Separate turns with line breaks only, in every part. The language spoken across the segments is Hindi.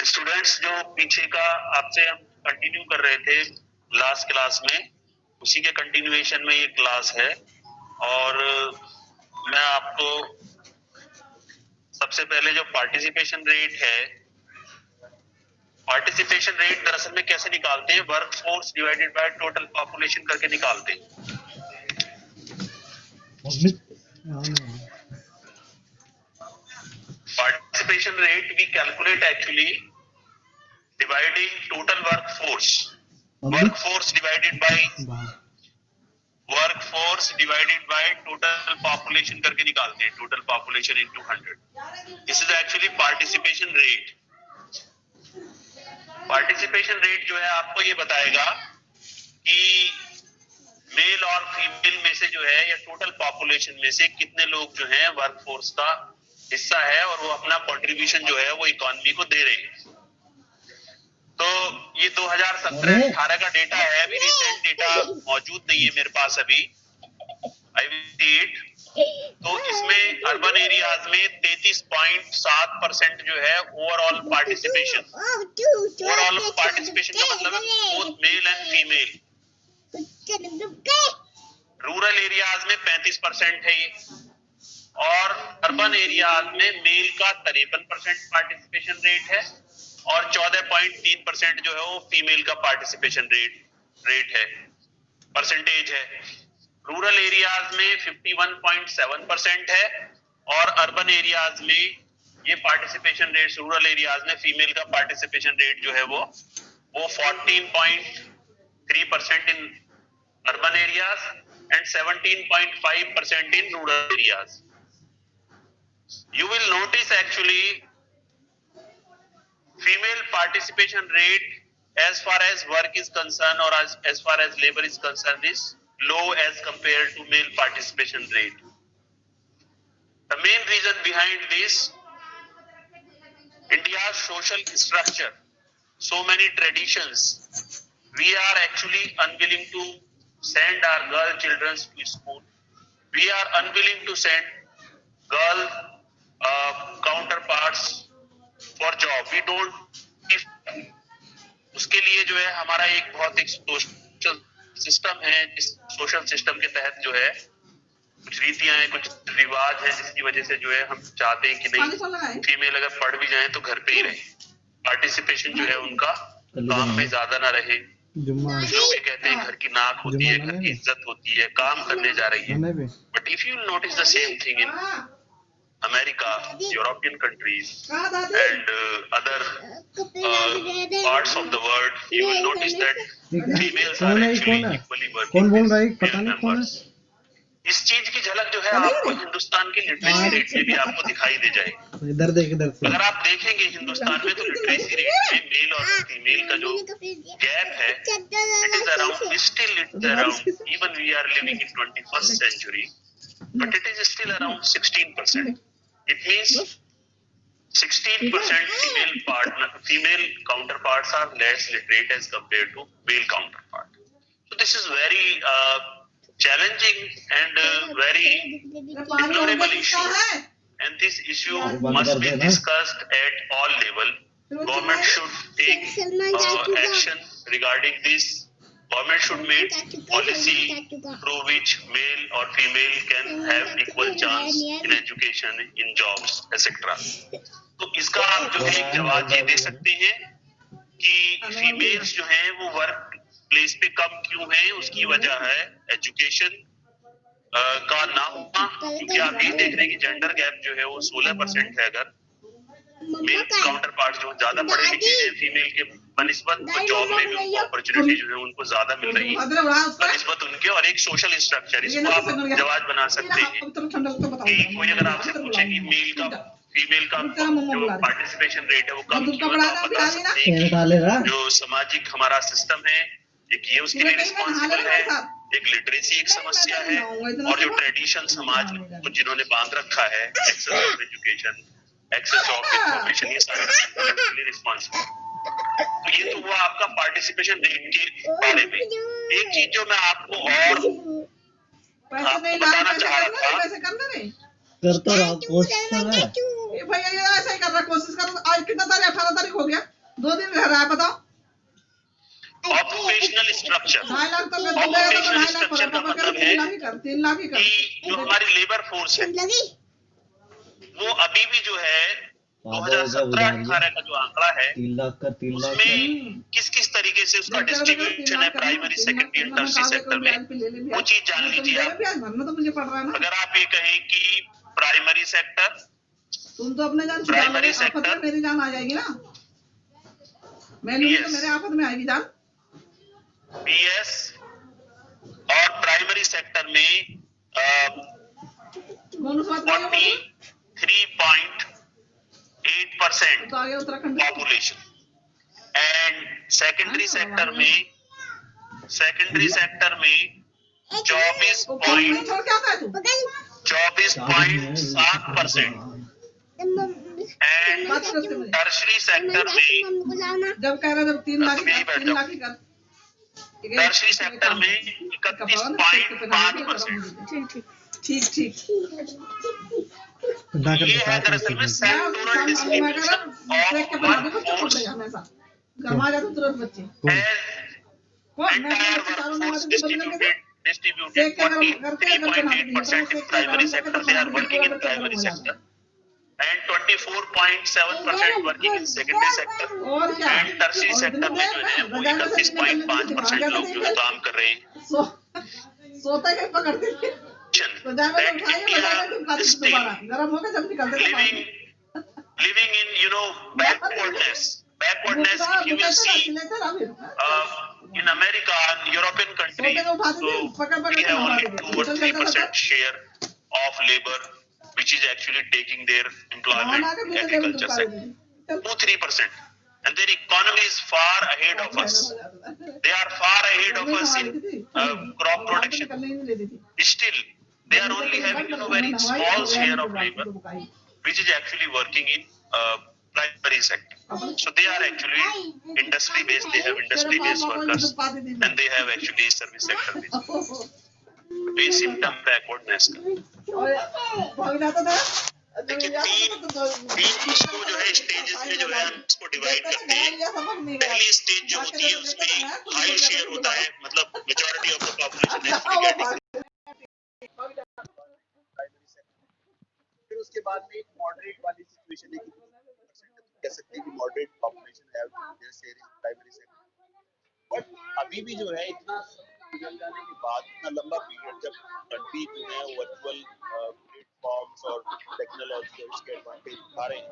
स्टूडेंट्स, जो पीछे का आपसे हम कंटिन्यू कर रहे थे लास्ट क्लास में, उसी के कंटिन्यूएशन में ये क्लास है। और मैं आपको सबसे पहले जो पार्टिसिपेशन रेट है, पार्टिसिपेशन रेट दरअसल में कैसे निकालते हैं, work force divided by total population करके निकालते हैं। Participation rate we calculate actually dividing total workforce divided by total population करके निकालते हैं, total population into 100. This is actually participation rate. Participation rate जो है आपको ये बताएगा कि मेल और फीमेल में से जो है या टोटल पॉपुलेशन में से कितने लोग जो हैं वर्कफोर्स का हिस्सा है और वो अपना कंट्रीब्यूशन जो है वो इकोनॉमी को दे रहे हैं। तो ये 2017-18 का डेटा है, अभी रिसेंट डेटा मौजूद नहीं है मेरे पास अभी। I will see it. तो इसमें अर्बन एरियाज में 33.7% जो है ओवरऑल पार्टिसिपेशन का मतलब है both male and female. Rural areas में 35% है ये, और अर्बन एरियाज में मेल का 53% पार्टिसिपेशन रेट है और 14.3% जो है वो फीमेल का पार्टिसिपेशन रेट है, परसेंटेज है। रूरल एरियाज में 51.7% है और अर्बन एरियाज में ये पार्टिसिपेशन रेट, रूरल एरियाज में फीमेल का पार्टिसिपेशन रेट जो है वो 14.3% in urban areas and 17.5% in rural areas. You will notice actually female participation rate as far as work is concerned or as far as labor is concerned is low as compared to male participation rate. The main reason behind this, India's social structure, so many traditions, we are actually unwilling to send our girl children to school. We are unwilling to send girl counterparts for job. We don't, उसके लिए जो है हमारा एक बहुत एक सोशल सिस्टम है, जिस सोशल सिस्टम के तहत जो है कुछ रीतियां हैं, कुछ रिवाज है, जिसकी वजह से जो है हम चाहते हैं कि नहीं फीमेल अगर पढ़ भी जाए तो घर पे ही रहे, पार्टिसिपेशन जो है उनका काम में ज्यादा ना रहे। लोग ये कहते हैं घर की नाक होती है, घर की इज्जत होती है, काम करने जा रही है। But if you notice the same thing in America, European countries and other parts of the world, you will notice that females are actually equally working with male members. इस चीज की झलक जो है आपको हिंदुस्तान के लिटरेसी रेट में भी आपको दिखाई दे जाएगी।
इधर देख, इधर से।
अगर आप देखेंगे हिंदुस्तान में तो लिटरेसी रेट में मेल और फीमेल का जो गैप है, it is around, still it's around, even we are living in 21st century, but it is still around 16%. It means 16% female counterparts are less literate as compared to male counterpart. So this is very challenging and very deplorable issue, and this issue must be discussed at all level. Government should take action regarding this. Government should make policy through which male or female can have equal chance in education, in jobs, etc. तो इसका आप जो है एक जवाब ये दे सकते हैं कि फीमेल्स जो हैं वो वर्क प्लेस पे कम क्यों हैं। उसकी वजह है एजुकेशन का ना होना, क्योंकि आप ये देख रहे हैं कि जेंडर गैप जो है वो 16% है। अगर मेल काउंटर पार्ट जो ज्यादा पढ़े लिखे हैं फीमेल के बनिस्बत, तो जॉब में भी उनको अपॉर्चुनिटी जो है उनको ज्यादा मिल रही है बनिस्बत उनके। और एक सोशल स्ट्रक्चर, इसको आप जवाब बना सकते हैं कि कोई अगर आपसे पूछे कि मेल का फीमेल का जो पार्टिसिपेशन रेट है वो कम क्यों है, तो आप बता सकते हैं कि जो सामाजिक हमारा सिस्टम है एक ये उसके लिए रिस्पॉन्सिबल है, एक लिटरेसी एक समस्या है, और जो ट्रेडिशन समाज को जिन्होंने बांध रखा है, access of education, access of information, ये सारे के लिए रिस्पॉन्सिबल। तो ये तो हुआ आपका पार्टिसिपेशन रेट के बारे में। एक चीज जो मैं आपको बताना चाह रहा था,
करता रहा कोशिश कर रहा
ये भैया ये ऐसा ही कर रहा, कोशिश कर रहा। आज कितना तारीख, 18 तारीख हो गया, 2 दिन रह रहा है, बताओ।
ऑक्यूपेशनल स्ट्रक्चर,
2.5 लाख तो
ऑक्यूपेशनल स्ट्रक्चर का मतलब है
3 लाख ही कर।
कि जो हमारी लेबर फोर्स है वो अभी भी जो है 2017-18 का जो आंकड़ा है
3 लाख का 3 लाख
उसमें किस किस तरीके से उसका डिस्ट्रीब्यूशन है primary, secondary and tertiary sector में, वो चीज जान लीजिए आप।
भरना तो मुझे पड़ रहा है ना।
अगर आप ये कहें कि प्राइमरी सेक्टर,
तुम तो अपने जान
प्राइमरी
आफत में
सेक्टर,
मेरी जान आ जाएगी ना। मैं लूंगी तो मेरे आफत में आएगी जान।
बीएस और प्राइमरी सेक्टर में 43.8%
तो आगे Uttarakhand
population, and secondary sector में 24.7% एंड टर्शरी सेक्टर में,
जब कह रहा जब 3 लाख ही कर,
टर्शरी सेक्टर में 31.5%।
ठीक
ये है दरअसल में सेक्टोरल डिस्ट्रीब्यूशन
गरमा जाते तुरंत बच्चे।
entire workforce distributed 43.8% in primary sector, they are working in primary sector, and 24.7% working in secondary sector, and tertiary sector में जो है वो 31.5% लोग जो है काम कर रहे हैं।
सोता है पकड़ते थे तो
that India is still
गरम होकर जब निकलते
living in backwardness. If you will see in America and European countries, so we have only 2 or 3% share of labor which is actually taking their employment in agriculture sector. 2-3%, and their economy is far ahead of us. They are far ahead of us in crop production. Still, they are only having very small share of labor which is actually working in primary sector. So they are actually industry based, they have industry based workers, and they have actually service sector based. ये सिम्टम बैकवर्डनेस का। देखिए तीन इसको जो है स्टेजेस में जो है इसको डिवाइड करते हैं। पहली स्टेज जो होती है उसमें हाई शेयर होता है, मतलब majority of the population actually getting.
फिर उसके बाद में एक मॉडरेट वाली सिचुएशन है कि कह सकते हैं कि मॉडरेट पॉपुलेशन है their share in primary sector. But अभी भी जो है इतना गुजर जाने के बाद इतना लंबा पीरियड जब कंट्री जो है वर्चुअल प्लेटफॉर्म्स और टेक्नोलॉजी और उसके एडवांटेज उठा रहे हैं,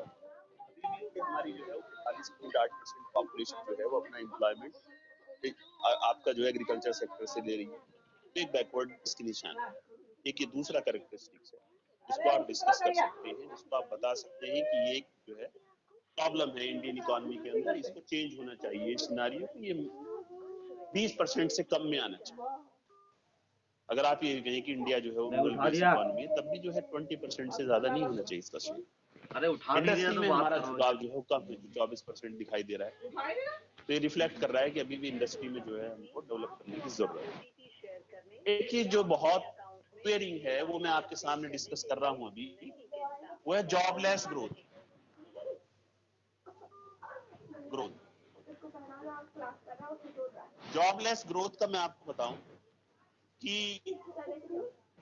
अभी भी हमारी जो है 45.8% पॉपुलेशन जो है वो अपना एम्प्लॉयमेंट आपका जो है एग्रीकल्चर सेक्टर से ले रही है। तो एक बैकवर्ड की निशान है। एक ये दूसरा कैरेक्टरिस्टिक्स है जिसको आप डिस्कस कर सकते हैं, जिसको आप बता सकते हैं कि ये जो है प्रॉब्लम है इंडियन इकोनॉमी के अंदर, इसको चेंज होना चाहिए, सिनेरियो को ये 20% से कम में आना चाहिए। अगर आप ये कहें कि इंडिया जो है वो रूरल बेस्ड इकोनॉमी है, तब भी जो है 20% से ज्यादा नहीं होना चाहिए इसका शेयर।
अरे उठा नहीं दिया
इंडस्ट्री
तो
में
बात
हमारा
करो।
झुकाव जो है कम है, 24% दिखाई दे रहा है, तो ये रिफ्लेक्ट कर रहा है कि अभी भी इंडस्ट्री में जो है हमको डेवलप करने की जरूरत है। एक चीज जो बहुत क्वेरिंग है वो मैं आपके सामने डिस्कस कर रहा हूं अभी, वो है जॉबलेस ग्रोथ। जॉबलेस ग्रोथ का मैं आपको बताऊं कि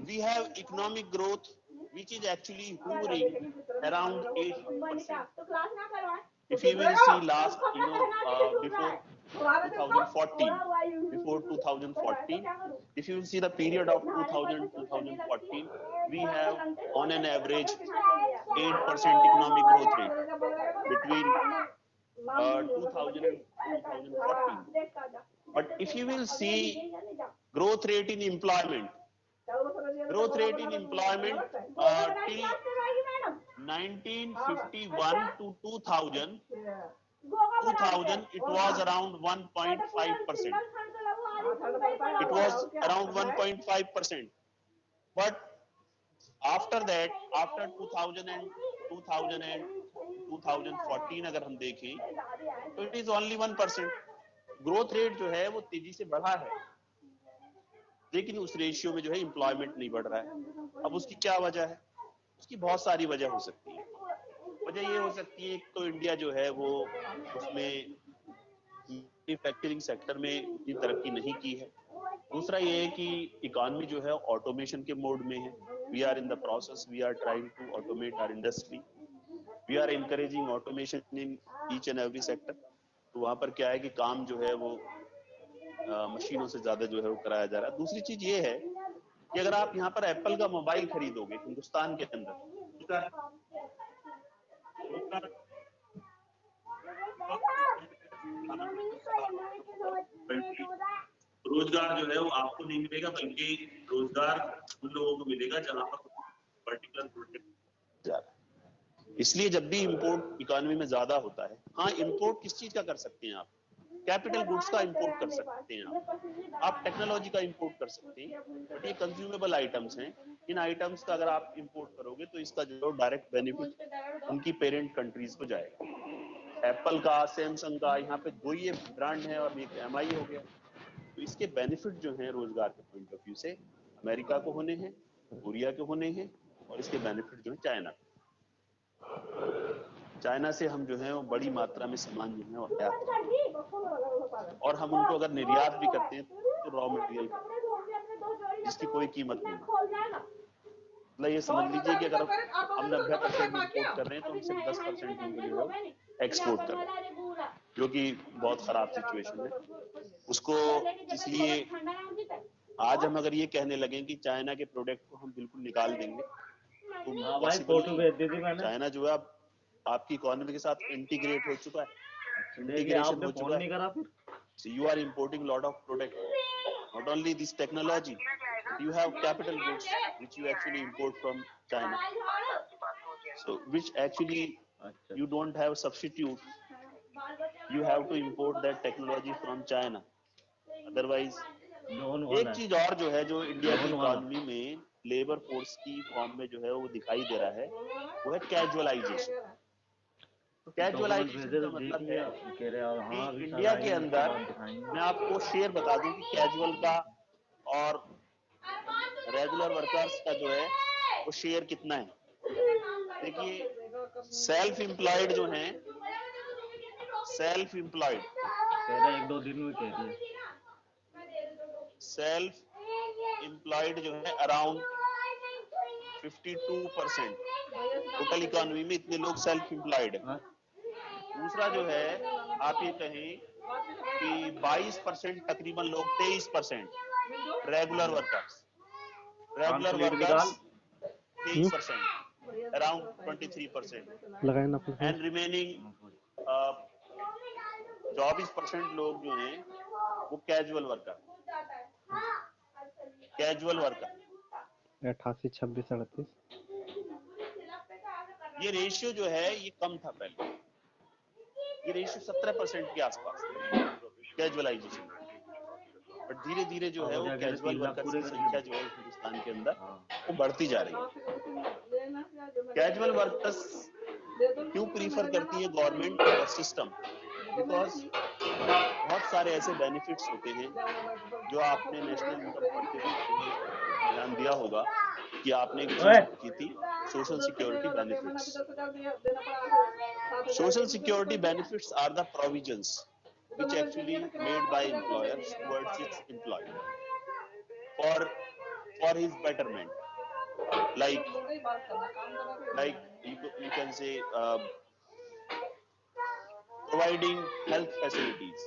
we have economic growth which is actually hovering around 8%. If you will see last, before 2014, if you will see the period of 2000 2014, we have on an average 8% economic growth rate between 2000 and 2014. But if you will see growth rate in employment till 1951 to 2000 it was around 1.5%. It was around 1.5%. But after that, after 2000 and 2014 अगर हम देखें तो it is only 1%. Growth rate जो है वो तेजी से बढ़ा है, लेकिन उस रेशियो में जो है एम्प्लॉयमेंट नहीं बढ़ रहा है। अब उसकी क्या वजह है? उसकी बहुत सारी वजह हो सकती है। वजह ये हो सकती है, एक तो इंडिया जो है वो उसमें मैन्युफैक्चरिंग सेक्टर में इतनी तरक्की नहीं की है। दूसरा ये है कि इकोनॉमी जो है ऑटोमेशन के मोड में है। We are in the process, we are trying to automate our industry, we are encouraging automation in each and every sector. तो वहां पर क्या है कि काम जो है वो मशीनों से ज्यादा जो है वो कराया जा रहा है। दूसरी चीज ये है कि अगर आप यहाँ पर एप्पल का मोबाइल खरीदोगे हिंदुस्तान के अंदर, रोजगार जो है वो आपको नहीं मिलेगा, बल्कि रोजगार उन लोगों को मिलेगा जहां पर पर्टिकुलर प्रोडक्ट जा रहा है। इसलिए जब भी इंपोर्ट इकोनॉमी में ज्यादा होता है, हाँ इंपोर्ट किस चीज का कर सकते हैं आप? कैपिटल गुड्स का इंपोर्ट कर सकते हैं आप टेक्नोलॉजी का इंपोर्ट कर सकते हैं, बट ये कंज्यूमेबल आइटम्स हैं। इन आइटम्स का अगर आप इंपोर्ट करोगे तो इसका जो डायरेक्ट बेनिफिट उनकी पेरेंट कंट्रीज को जाएगा। एप्पल का, सैमसंग का, यहाँ पे दो ही ब्रांड है और एक एमआई हो गया। तो इसके बेनिफिट जो हैं रोजगार के पॉइंट ऑफ व्यू से अमेरिका को होने हैं, कोरिया के होने हैं, और इसके बेनिफिट जो है चाइना से हम जो है वो बड़ी मात्रा में सामान जो है वो आयात करते हैं, और हम उनको अगर निर्यात भी करते हैं तो रॉ मटेरियल जिसकी कोई कीमत नहीं है। मतलब ये समझ लीजिए कि अगर हम 90% इम्पोर्ट कर रहे हैं तो हम सिर्फ 10% जो है एक्सपोर्ट कर रहे हैं, जो कि बहुत खराब सिचुएशन है। उसको इसलिए आज हम अगर ये कहने लगे कि चाइना के प्रोडक्ट को हम बिल्कुल निकाल देंगे तो पॉसिबल नहीं। चाइना जो है आपकी इकोनॉमी के साथ इंटीग्रेट हो चुका है, इंटीग्रेशन हो चुका है। So you are importing lot of product, not only this technology, but you have capital goods which you actually import from China. So which actually you don't have substitute. You have to import that technology from China. Otherwise, एक चीज और जो है जो इंडिया की इकोनॉमी में लेबर फोर्स की फॉर्म में जो है वो दिखाई दे रहा है, वो है कैजुअलाइजेशन। कैजुअलाइजेशन का मतलब है कि इंडिया के अंदर, मैं आपको शेयर बता दूं कि कैजुअल का और रेगुलर वर्कर्स का जो है वो शेयर कितना है। देखिए सेल्फ एम्प्लॉयड जो हैं, सेल्फ एम्प्लॉयड
एक दो दिन में कह दिया,
सेल्फ एम्प्लॉयड जो है अराउंड 52% टोटल इकोनॉमी में इतने लोग सेल्फ एम्प्लॉयड है। दूसरा जो है आप ये कहें कि 22% तकरीबन लोग, 23% regular workers 23%, around 23%, and remaining 24% लोग जो हैं वो कैजुअल वर्कर।
88 26 38।
ये रेशियो जो है ये कम था पहले, ये रेशियो 17% के आसपास कैजुअलाइजेशन, बट धीरे धीरे जो है
अब
वो
क्या कह रहे,
कैजुअल
3 लाख
वर्कर्स
पूरे
की
कर
संख्या
दिए।
जो है हिंदुस्तान के अंदर
हाँ
वो बढ़ती जा रही है। कैजुअल वर्कर्स क्यों प्रीफर करती है गवर्नमेंट और सिस्टम? बिकॉज बहुत सारे ऐसे बेनिफिट्स होते हैं जो आपने नेशनल इनकम पढ़ते वक्त ध्यान दिया होगा कि आपने एक चीज की थी, social security benefits. Social security benefits are the provisions which actually made by employers towards its employee for his betterment, like you can say providing health facilities,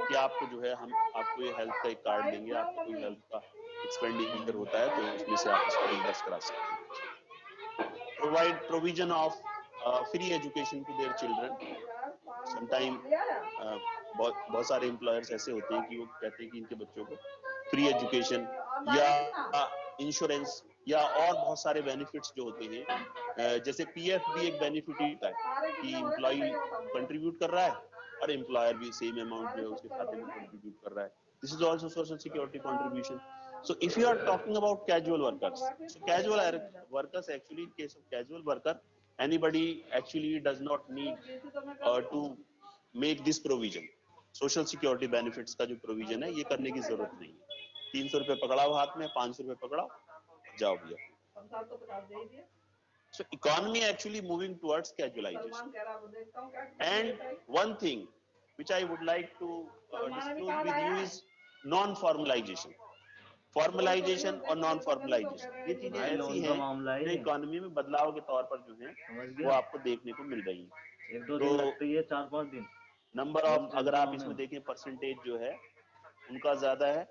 कि आपको जो है हम आपको ये हेल्थ का एक कार्ड देंगे, आपको कोई हेल्थ का एक्सपेंडिचर होता है तो उसमें से आप इसको इन्वेस्ट करा सकते हैं। Provide provision of free education to their children. Sometime बहुत सारे एम्प्लॉयर्स ऐसे होते हैं कि वो कहते हैं कि इनके बच्चों को फ्री एजुकेशन या इंश्योरेंस या और बहुत सारे बेनिफिट्स जो होते हैं, जैसे पीएफ भी एक बेनिफिट ही है कि एम्प्लॉय कंट्रीब्यूट कर रहा है और एम्प्लॉयर भी सेम अमाउंट जो है उसके खाते में कंट्रीब्यूट कर रहा है। This is also social security contribution. So if you are talking about casual workers, so casual workers actually, in case of casual worker, anybody actually does not need to make this provision. Social security benefits का जो प्रोविजन है ये करने की जरूरत नहीं है। 300 रुपए पकड़ाओ हाथ में, 500 रुपए पकड़ाओ, जाओ भैया। So economy actually moving towards casualization. And one thing which I would like to disclose with you is non-formalization. Formalisation और नॉन फॉर्मलाइजेशन, ये चीजें
भाई
ऐसी
लोन का
हैं
मामला है
जो
ये।
इकोनॉमी में बदलाव के तौर पर जो है
समझ
वो
गया।
आपको देखने को मिल रही है।
1-2
तो
दिन लगते ही है, 4-5 दिन।
नंबर ऑफ अगर आप
होने
इसमें
में।
देखें परसेंटेज जो है उनका ज्यादा है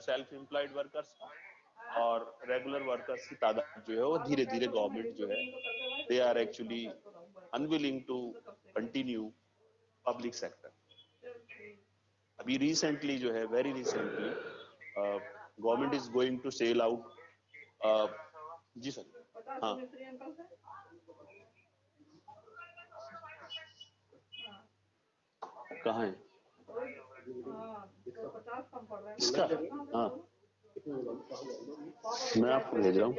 सेल्फ एम्प्लॉयड वर्कर्स का, और रेगुलर वर्कर्स की तादाद जो है वो धीरे धीरे गवर्नमेंट जो है they are actually unwilling to continue public sector. अभी रिसेंटली जो है very recently government is going to sell out. जी सर, हाँ कहाँ है इसका? हाँ मैं आपको भेज रहा हूँ।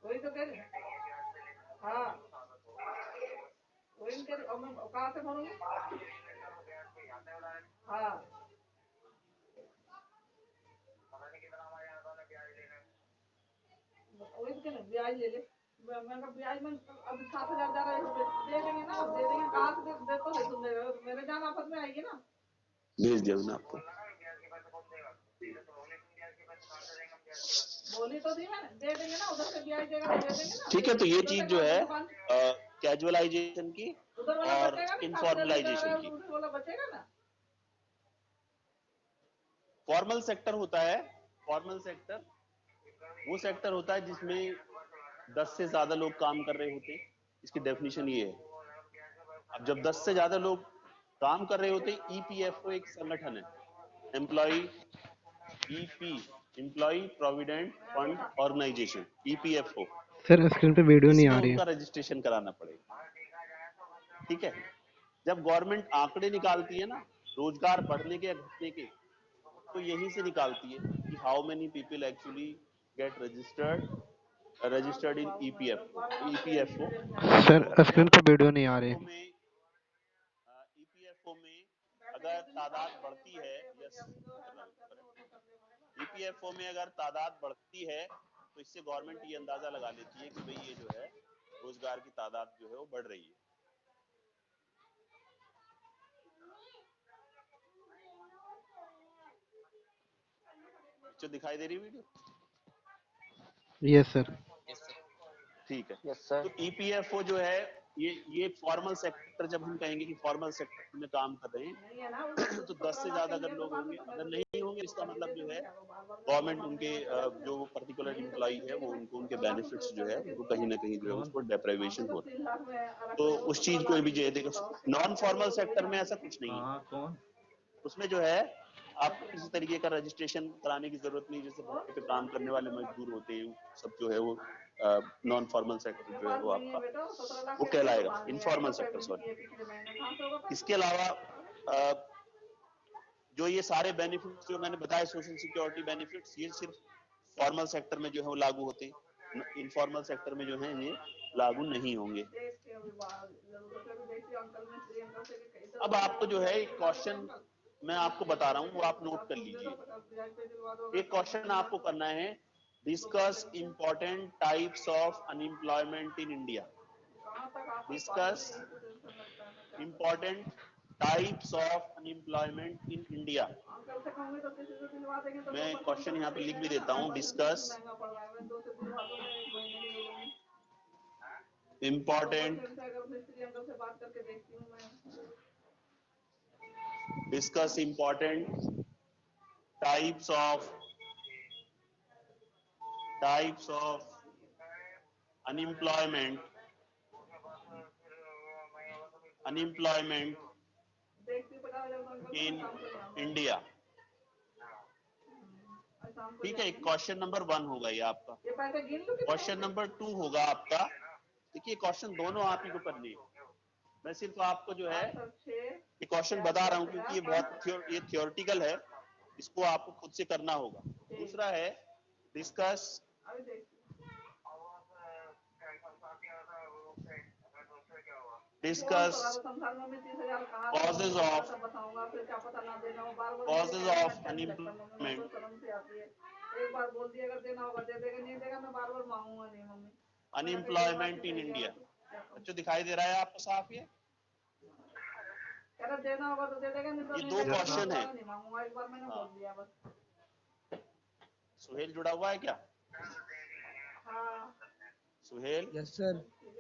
वही तो कह रही हूँ। हाँ वही कह रही हूँ, मैं कहाँ से भरूंगी? हाँ वही तो कह रही हूँ, ब्याज ले ले। मैं ब्याज में अब 7,000 जा रहा है, दे देंगे ना, दे देंगे। कहाँ से दे तो नहीं, तुम मेरे जान आफत में आएगी ना।
भेज दिया मैंने आपको।
बोली तो थी मैंने, दे देंगे ना, उधर से ब्याज देगा तो दे देंगे ना।
ठीक है, तो ये चीज जो है कैजुअलाइजेशन की और इनफॉर्मलाइजेशन की।
बचेगा ना।
फॉर्मल सेक्टर होता है, फॉर्मल सेक्टर वो सेक्टर होता है जिसमें 10 से ज्यादा लोग काम कर रहे होते हैं। इसकी डेफिनेशन ये है, अब जब 10 से ज्यादा लोग काम कर रहे होते हैं, ईपीएफओ एक संगठन है, employ employ provident fund organisation, EPFO.
Sir screen पे वीडियो नहीं आ रही
उनका
है।
रजिस्ट्रेशन कराना पड़ेगा। ठीक है, जब गवर्नमेंट आंकड़े निकालती है ना रोजगार बढ़ने के या घटने के, तो यहीं से निकालती है कि how many people actually get registered in EPFO.
Sir screen पे वीडियो नहीं आ रही।
ईपीएफओ में अगर तादाद बढ़ती है, ईपीएफओ में अगर तादाद बढ़ती है तो इससे गवर्नमेंट ये अंदाजा लगा लेती है कि भाई ये जो है रोजगार की तादाद जो है वो बढ़ रही है। जो दिखाई दे रही वीडियो?
Yes sir.
ठीक है। yes, तो ईपीएफओ जो है ये फॉर्मल सेक्टर, जब हम कहेंगे कि फॉर्मल सेक्टर में काम कर रहे हैं तो 10 से ज्यादा अगर लोग होंगे, अगर नहीं होंगे इसका मतलब जो है गवर्नमेंट उनके जो पर्टिकुलर एम्प्लॉय है वो उनको उनके बेनिफिट्स जो है उनको कहीं ना कहीं जो है उसको डेप्राइवेशन हो रहा है, तो उस चीज को भी जो है देखो। नॉन फॉर्मल सेक्टर में ऐसा कुछ नहीं है।
कौन?
उसमें जो है आपको किसी तरीके का रजिस्ट्रेशन कराने की जरूरत नहीं, जैसे भट्टे पे काम करने वाले मजदूर होते हैं सब जो है वो नॉन फॉर्मल सेक्टर जो है वो आपका वो कहलाएगा, इनफॉर्मल सेक्टर सॉरी। इसके अलावा जो ये सारे बेनिफिट्स जो मैंने बताए सोशल सिक्योरिटी बेनिफिट्स, ये सिर्फ फॉर्मल सेक्टर में जो है वो लागू होते हैं, इनफॉर्मल सेक्टर में जो है ये लागू नहीं होंगे। अब आपको जो है एक क्वेश्चन मैं आपको बता रहा हूं, वो आप नोट कर लीजिए। एक क्वेश्चन आपको करना है, discuss important types of unemployment in India. Discuss important types of unemployment in India. मैं क्वेश्चन यहाँ पे लिख भी देता हूँ, discuss important types of unemployment in India. ठीक है, क्वेश्चन नंबर 1 होगा ये आपका। क्वेश्चन नंबर 2 होगा आपका, देखिए क्वेश्चन दोनों आप ही को करनी है, मैं सिर्फ आपको जो है ये क्वेश्चन बता रहा हूं क्योंकि ये बहुत ये थियोरेटिकल है, इसको आपको खुद से करना होगा। दूसरा है discuss causes of unemployment in India। बच्चों दिखाई दे रहा है आपको साफ ये?
देना होगा तो दे देगा, नहीं तो
ये दो क्वेश्चन है।
एक बार मैंने बोल दिया बस।
सुहेल जुड़ा हुआ है क्या?
हाँ
सुहेल?
Yes sir.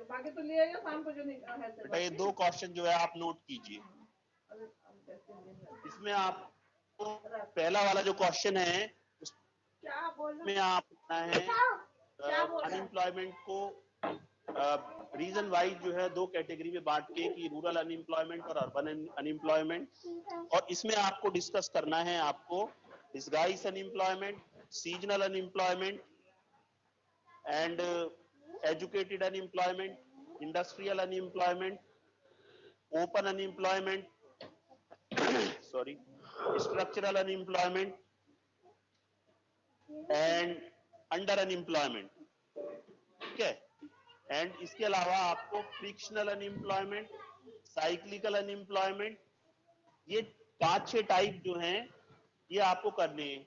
बाकी तो ले आइए शाम को जो नहीं है।
बेटा ये दो क्वेश्चन जो है आप नोट कीजिए। इसमें आपको पहला वाला जो क्वेश्चन है उसमें आप है अनएम्प्लॉयमेंट को रीजन वाइज जो है दो कैटेगरी में बांट के कि रूरल अनएम्प्लॉयमेंट और अर्बन अनएम्प्लॉयमेंट, और इसमें आपको डिस्कस करना है आपको disguise unemployment, seasonal unemployment and educated unemployment, industrial unemployment, open unemployment sorry, structural unemployment and under unemployment. ठीक है, एंड इसके अलावा आपको फ्रिक्शनल अनएम्प्लॉयमेंट, साइक्लिकल अनएम्प्लॉयमेंट, ये 5-6 टाइप जो हैं ये आपको करने हैं।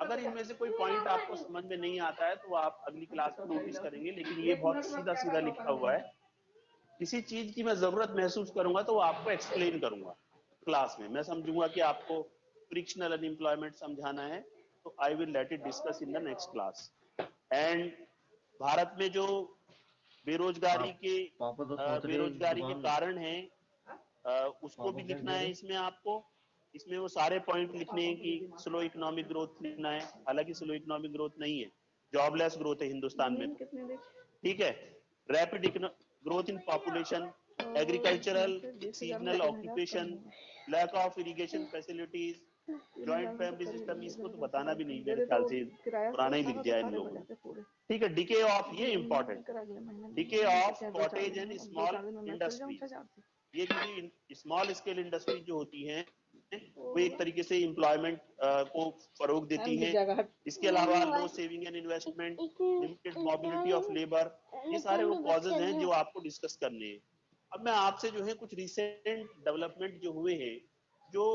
अगर इनमें से कोई पॉइंट आपको समझ में नहीं आता है तो आप अगली क्लास में नोटिस करेंगे, लेकिन ये बहुत सीधा सीधा लिखा हुआ है। किसी चीज की मैं जरूरत महसूस करूंगा तो वो आपको एक्सप्लेन करूंगा क्लास में। मैं समझूंगा कि आपको फ्रिक्शनल अनएम्प्लॉयमेंट समझाना है तो I will let it discuss in the next class. And Bharat में जो बेरोजगारी के कारण है उसको भी लिखना है इसमें आपको। इसमें वो सारे पॉइंट लिखने हैं कि स्लो इकोनॉमिक ग्रोथ लिखना है, हालांकि स्लो इकोनॉमिक ग्रोथ नहीं है, जॉबलेस ग्रोथ है हिंदुस्तान में। ठीक है, rapid growth in population, agricultural seasonal occupation, lack of irrigation facilities, joint family system, इसको तो बताना भी नहीं, मेरे ख्याल से पुराना ही लिख दिया इन लोगों ने। ठीक है, डिके ऑफ, ये important, decay of cottage and small industries. ये क्योंकि स्मॉल स्केल इंडस्ट्री जो होती हैं वो एक तरीके से एम्प्लॉयमेंट को फरोग देती हैं। इसके अलावा low saving and investment, limited mobility of labour, ये सारे वो कॉजेज हैं जो आपको डिस्कस करने हैं। अब मैं आपसे जो है कुछ रिसेंट डेवलपमेंट जो हुए हैं, जो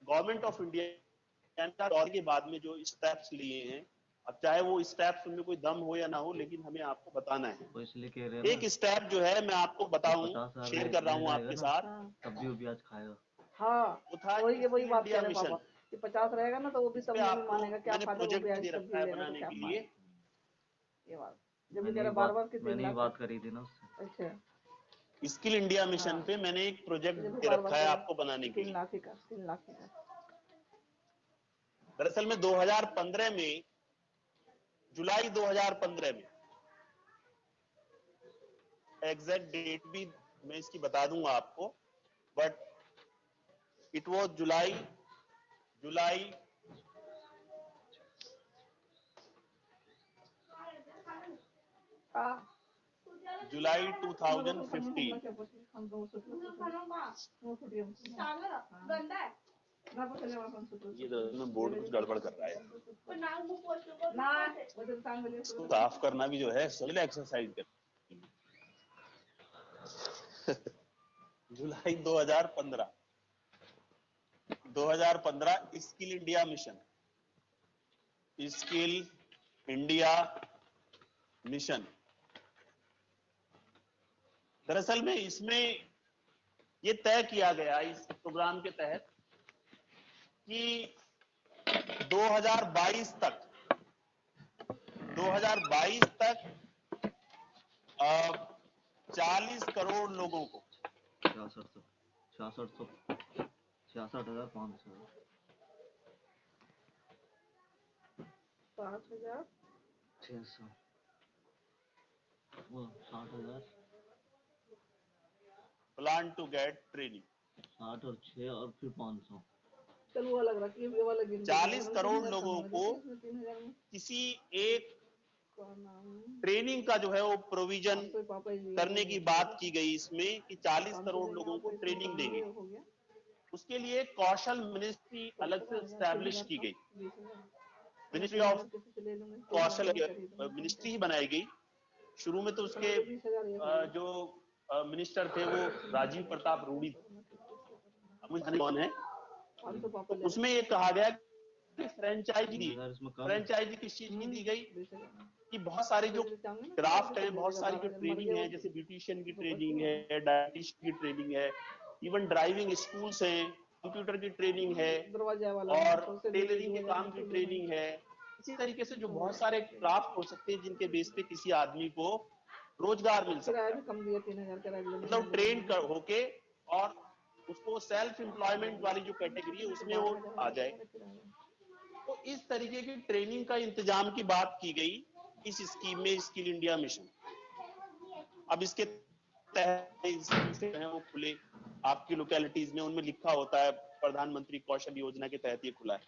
गवर्नमेंट ऑफ इंडिया दौर के बाद में जो स्टेप्स लिए हैं, अब चाहे वो स्टेप्स उनमें कोई दम हो या ना हो, लेकिन हमें आपको बताना है। एक स्टेप जो है मैं आपको बताऊं, शेयर कर रहा हूं आपके साथ।
तब भी ब्याज खाएगा।
हाँ
वो था
वही बात
इंडिया
कह रहे
मिशन।
पापा कि 50 रहेगा ना तो वो भी सब नहीं मानेगा कि आप
मैंने
फादर
प्रोजेक्ट
ब्याज
दे
सब
रखा है
लेगा तो
बनाने
क्या
के
माने।
लिए।
ये बात जब भी कह रहा बार-बार कि 3
मैंने ही
लाख।
बात करी थी ना उससे।
अच्छा,
स्किल इंडिया मिशन पे मैंने एक प्रोजेक्ट दे रखा है आपको बनाने के
3
लिए।
लाख ही का 3 लाख ही का।
दरअसल में 2015 में, जुलाई 2015 में, एग्जैक्ट डेट भी मैं इसकी बता दूंगा आपको, बट It was July
हाँ
July 2015. ये तो मैं बोर्ड कुछ गड़बड़ कर रहा है। इसको साफ करना भी जो है सोशल एक्सरसाइज कर। जुलाई 2015 skill India mission, skill India mission. दरअसल में इसमें ये तय किया गया इस प्रोग्राम के तहत कि 2022 तक 40 करोड़ लोगों को
66,500
5,000
600 वो 60,000
प्लान टू गेट ट्रेनिंग।
60 और 6 और फिर 500
चलो वो अलग रखिए, ये वाला गिन
40 करोड़ लोगों को किसी एक ट्रेनिंग का जो है वो प्रोविजन करने की बात की गई इसमें कि 40 करोड़ लोगों को ट्रेनिंग देंगे। उसके लिए कौशल मिनिस्ट्री अलग से एस्टैब्लिश की गई, मिनिस्ट्री ऑफ कौशल मिनिस्ट्री ही बनाई गई। शुरू में तो उसके जो मिनिस्टर थे वो राजीव प्रताप रूडी, मुझे कौन है, तो उसमें ये कहा गया कि फ्रेंचाइजी किस चीज की दी गई कि बहुत सारे जो क्राफ्ट है, बहुत सारी जो ट्रेनिंग है, जैसे ब्यूटिशियन की ट्रेनिंग है, डायटिशियन की ट्रेनिंग है, इवन ड्राइविंग स्कूल्स हैं, कंप्यूटर की ट्रेनिंग है और टेलरिंग के काम की ट्रेनिंग है। इसी तरीके से जो बहुत सारे क्राफ्ट हो सकते हैं जिनके बेस पे किसी आदमी को रोजगार मिल सकता है, मतलब ट्रेन होके और उसको सेल्फ एम्प्लॉयमेंट वाली जो कैटेगरी है उसमें वो आ जाए। तो इस तरीके की ट्रेनिंग का इंतजाम की बात की गई इस स्कीम में, स्किल इंडिया मिशन। अब इसके तहत इंस्टीट्यूट है वो खुले आपकी लोकेलिटीज में, उनमें लिखा होता है प्रधानमंत्री कौशल योजना के तहत ये खुला है।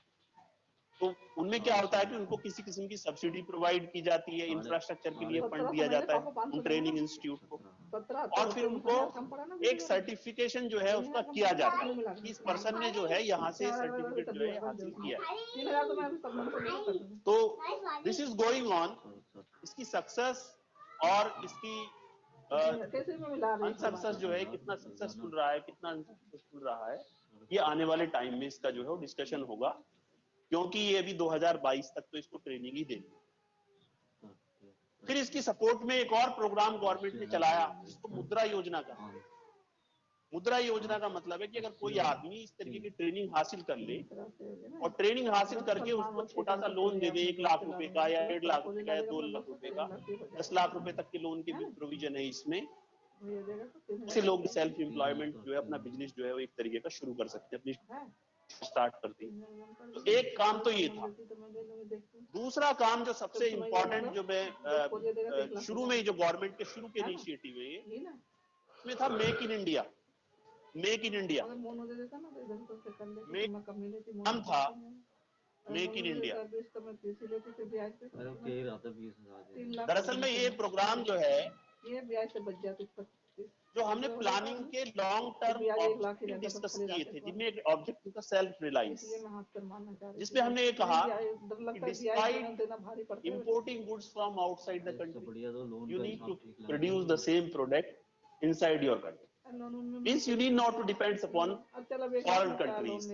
तो उनमें क्या होता है कि उनको किसी किस्म की सब्सिडी प्रोवाइड की जाती है, इंफ्रास्ट्रक्चर के लिए फंड दिया जाता है उन ट्रेनिंग इंस्टीट्यूट को, और फिर उनको एक सर्टिफिकेशन जो है उसका किया जाता है कि इस पर्सन ने जो है यहाँ से सर्टिफिकेट जो है हासिल किया है। तो दिस इज गोइंग ऑन। इसकी सक्सेस और इसकी अनसक्सेस जो है, कितना सक्सेसफुल रहा है, कितना अनसक्सेसफुल रहा है, ये आने वाले टाइम में इसका जो है वो डिस्कशन होगा, क्योंकि ये अभी 2022 तक तो इसको ट्रेनिंग ही देनी। फिर इसकी सपोर्ट में एक और प्रोग्राम गवर्नमेंट ने चलाया जिसको मुद्रा योजना का। मुद्रा योजना का मतलब है कि अगर कोई आदमी इस तरीके की ट्रेनिंग हासिल कर ले और ट्रेनिंग हासिल करके उसको छोटा सा लोन दे दे, 1 लाख रुपए का या 1.5 लाख रुपए का या 2 लाख रुपए का, 10 लाख रुपए तक के लोन के भी प्रोविजन है इसमें। ऐसे लोग सेल्फ एम्प्लॉयमेंट जो है, अपना बिजनेस जो है वो एक तरीके का शुरू कर सकते हैं, अपनी स्टार्ट करते हैं। तो एक काम तो ये था। दूसरा काम जो सबसे इम्पोर्टेंट जो मैं शुरू में जो गवर्नमेंट के शुरू के इनिशिएटिव है ये, उसमें था make in India. Make in India नाम था, मेक इन इंडिया। दरअसल में ये प्रोग्राम जो है, जो हमने प्लानिंग के लॉन्ग टर्म ऑब्जेक्टिव डिस्कस किए थे, जिनमें एक ऑब्जेक्टिव था सेल्फ रिलायंस, जिसमें हमने ये कहा कि despite importing goods from outside the country, you need to produce the same product inside your country. Means you need not to depend upon foreign countries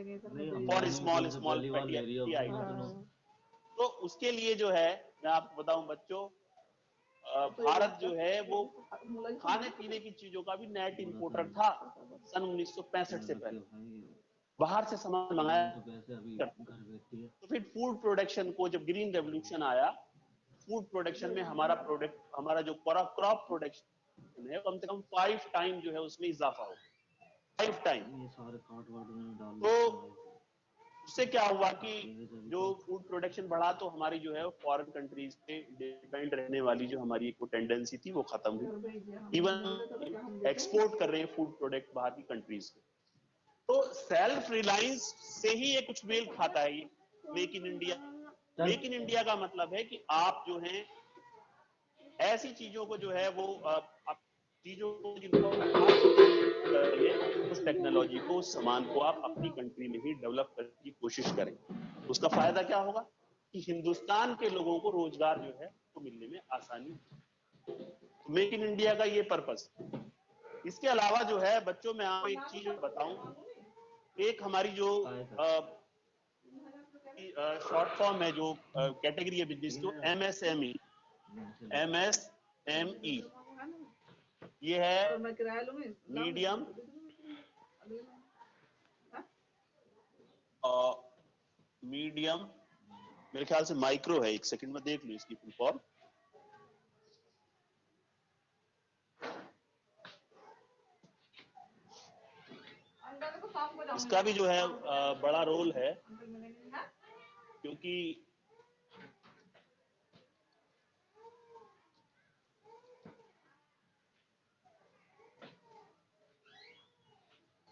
for small petty items. तो उसके लिए जो है मैं आपको बताऊं बच्चों, भारत जो है वो खाने पीने की चीजों का भी नेट इंपोर्टर था सन 1965 से पहले, बाहर से सामान मंगाया। तो फिर फूड प्रोडक्शन को जब ग्रीन रेवोल्यूशन आया, फूड प्रोडक्शन में हमारा जो क्रॉप प्रोडक्शन है कम से कम 5 टाइम जो है उसमें इजाफा हो, 5 टाइम। तो उससे क्या हुआ कि जो फूड प्रोडक्शन बढ़ा तो हमारी जो है फॉरेन कंट्रीज पे डिपेंड रहने वाली जो हमारी एक टेंडेंसी थी वो खत्म हुई। इवन एक्सपोर्ट कर रहे हैं फूड प्रोडक्ट बाहर की कंट्रीज में। तो
सेल्फ रिलायंस से ही ये कुछ मेल खाता है, ये make in India. Make in India का मतलब है कि आप जो है ऐसी चीजों को जो है वो चीजों को जिनको उस टेक्नोलॉजी को, उस सामान को आप अपनी कंट्री में ही डेवलप करने की कोशिश करें। उसका फायदा क्या होगा कि हिंदुस्तान के लोगों को रोजगार जो है वो मिलने में आसानी। तो मेक इन इंडिया का ये पर्पस। इसके अलावा जो है बच्चों में आपको एक चीज बताऊं, एक हमारी जो शॉर्ट फॉर्म है, जो कैटेगरी है बिजनेस की, MSME। MSME ये है
मैं किराया लूंगी
मीडियम मीडियम, मेरे ख्याल से माइक्रो है। एक सेकंड में देख लूं इसकी फुल फॉर्म।
अंदर को शाम को जाऊंगी।
इसका भी जो है बड़ा रोल है,
अंकल मिलेंगे ना?
क्योंकि